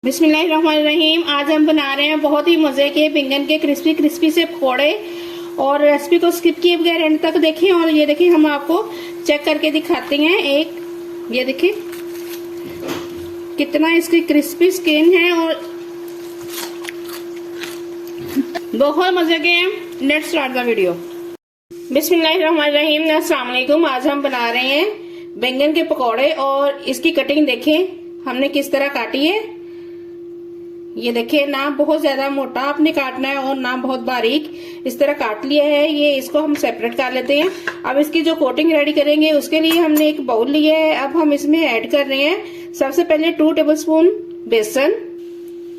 बिस्मिल्लाहिर्रहमानिर्रहीम। आज हम बना रहे हैं बहुत ही मजे के बैंगन के क्रिस्पी क्रिस्पी से पकौड़े। और रेसिपी को स्किप किए बगैर एंड तक देखें। और ये देखिए, हम आपको चेक करके दिखाते हैं। ये देखिए कितना इसकी क्रिस्पी स्किन है और बहुत मजे के हैं। Let's start the video. बिस्मिल्लाहिर्रहमानिर्रहीम। अस्सलाम वालेकुम। आज हम बना रहे हैं बैंगन के पकौड़े और इसकी कटिंग देखें हमने किस तरह काटी है। ये देखिए, ना बहुत ज्यादा मोटा आपने काटना है और ना बहुत बारीक, इस तरह काट लिया है। ये इसको हम सेपरेट कर लेते हैं। अब इसकी जो कोटिंग रेडी करेंगे उसके लिए हमने एक बाउल लिया है। अब हम इसमें ऐड कर रहे हैं सबसे पहले 2 टेबलस्पून बेसन।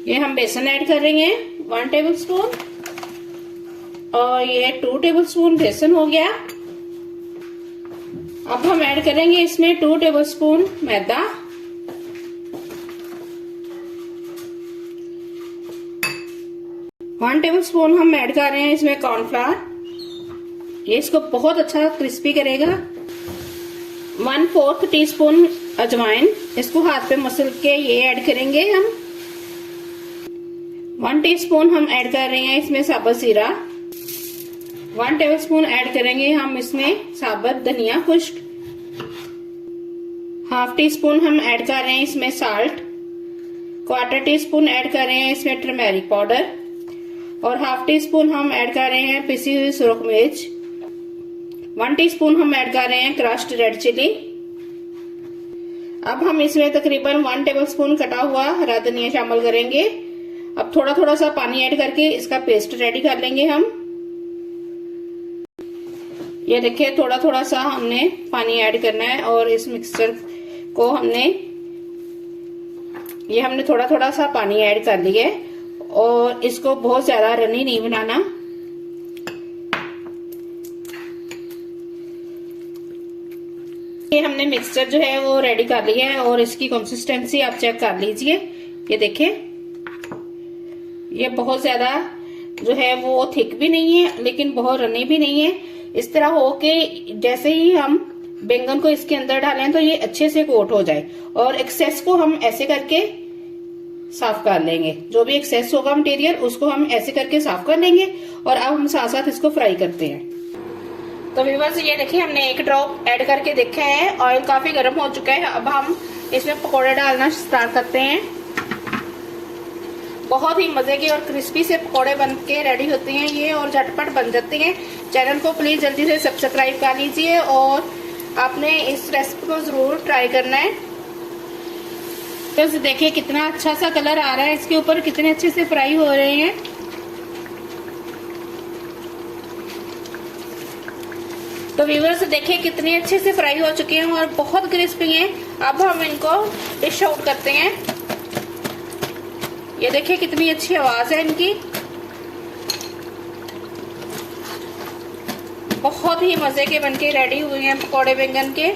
ये हम बेसन ऐड कर रहे हैं 1 टेबलस्पून और ये 2 टेबलस्पून बेसन हो गया। अब हम ऐड करेंगे इसमें 2 टेबलस्पून मैदा, 1 टेबलस्पून हम ऐड कर रहे हैं इसमें कॉर्नफ्लावर। ये इसको बहुत अच्छा क्रिस्पी करेगा। 1/4 टीस्पून अजवाइन, इसको हाथ पे मसल के ये ऐड करेंगे हम। 1 टीस्पून हम ऐड कर रहे हैं इसमें साबुत जीरा। 1 टेबलस्पून ऐड करेंगे हम इसमें साबुत धनिया खुश्क। 1/2 टीस्पून हम ऐड कर रहे हैं इसमें साल्ट। 1/4 टीस्पून ऐड कर रहे हैं इसमें टर्मेरिक पाउडर और 1/2 टीस्पून हम ऐड कर रहे हैं पिसी हुई सुरख मिर्च। 1 टीस्पून हम ऐड कर रहे हैं क्रश्ड रेड चिली। अब हम इसमें तकरीबन 1 टेबलस्पून कटा हुआ हरा धनिया शामिल करेंगे। अब थोड़ा थोड़ा सा पानी ऐड करके इसका पेस्ट रेडी कर लेंगे हम। ये देखिए, थोड़ा थोड़ा सा हमने पानी ऐड करना है और इस मिक्सचर को हमने थोड़ा थोड़ा सा पानी ऐड कर लिया है और इसको बहुत ज्यादा रनी नहीं बनाना। ये हमने मिक्सचर जो है वो रेडी कर लिया है और इसकी कंसिस्टेंसी आप चेक कर लीजिए। ये देखिए, ये बहुत ज्यादा जो है वो थिक भी नहीं है लेकिन बहुत रनी भी नहीं है। इस तरह हो के जैसे ही हम बैंगन को इसके अंदर डालें तो ये अच्छे से कोट हो जाए। और एक्सेस को हम ऐसे करके साफ कर लेंगे। जो भी एक्सेस होगा मटेरियल उसको हम ऐसे करके साफ कर लेंगे। और अब हम साथ साथ इसको फ्राई करते हैं। तो व्यूअर्स, ये देखिए, हमने 1 ड्रॉप ऐड करके देखा है। ऑयल काफी गर्म हो चुका है। अब हम इसमें पकौड़े डालना स्टार्ट करते हैं। बहुत ही मजे के और क्रिस्पी से पकौड़े बन के रेडी होते हैं ये और झटपट बन जाते हैं। चैनल को प्लीज जल्दी से सब्सक्राइब कर लीजिए और आपने इस रेसिपी को जरूर ट्राई करना है। तो देखिए कितना अच्छा सा कलर आ रहा है इसके ऊपर, कितने अच्छे से फ्राई हो रहे हैं। तो व्यूअर्स देखिए कितने अच्छे से फ्राई हो चुके हैं और बहुत क्रिस्पी हैं। अब हम इनको डिश आउट करते हैं। ये देखिए कितनी अच्छी आवाज है इनकी। बहुत ही मजे के बनके रेडी हुए हैं पकौड़े बैंगन के।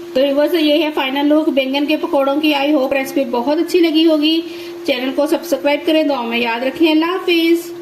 तो व्यूअर्स, ये है फाइनल लुक बैंगन के पकौड़ों की। आई होप रेसिपी बहुत अच्छी लगी होगी। चैनल को सब्सक्राइब करें, दुआ में याद रखें। अल्लाह हाफिज।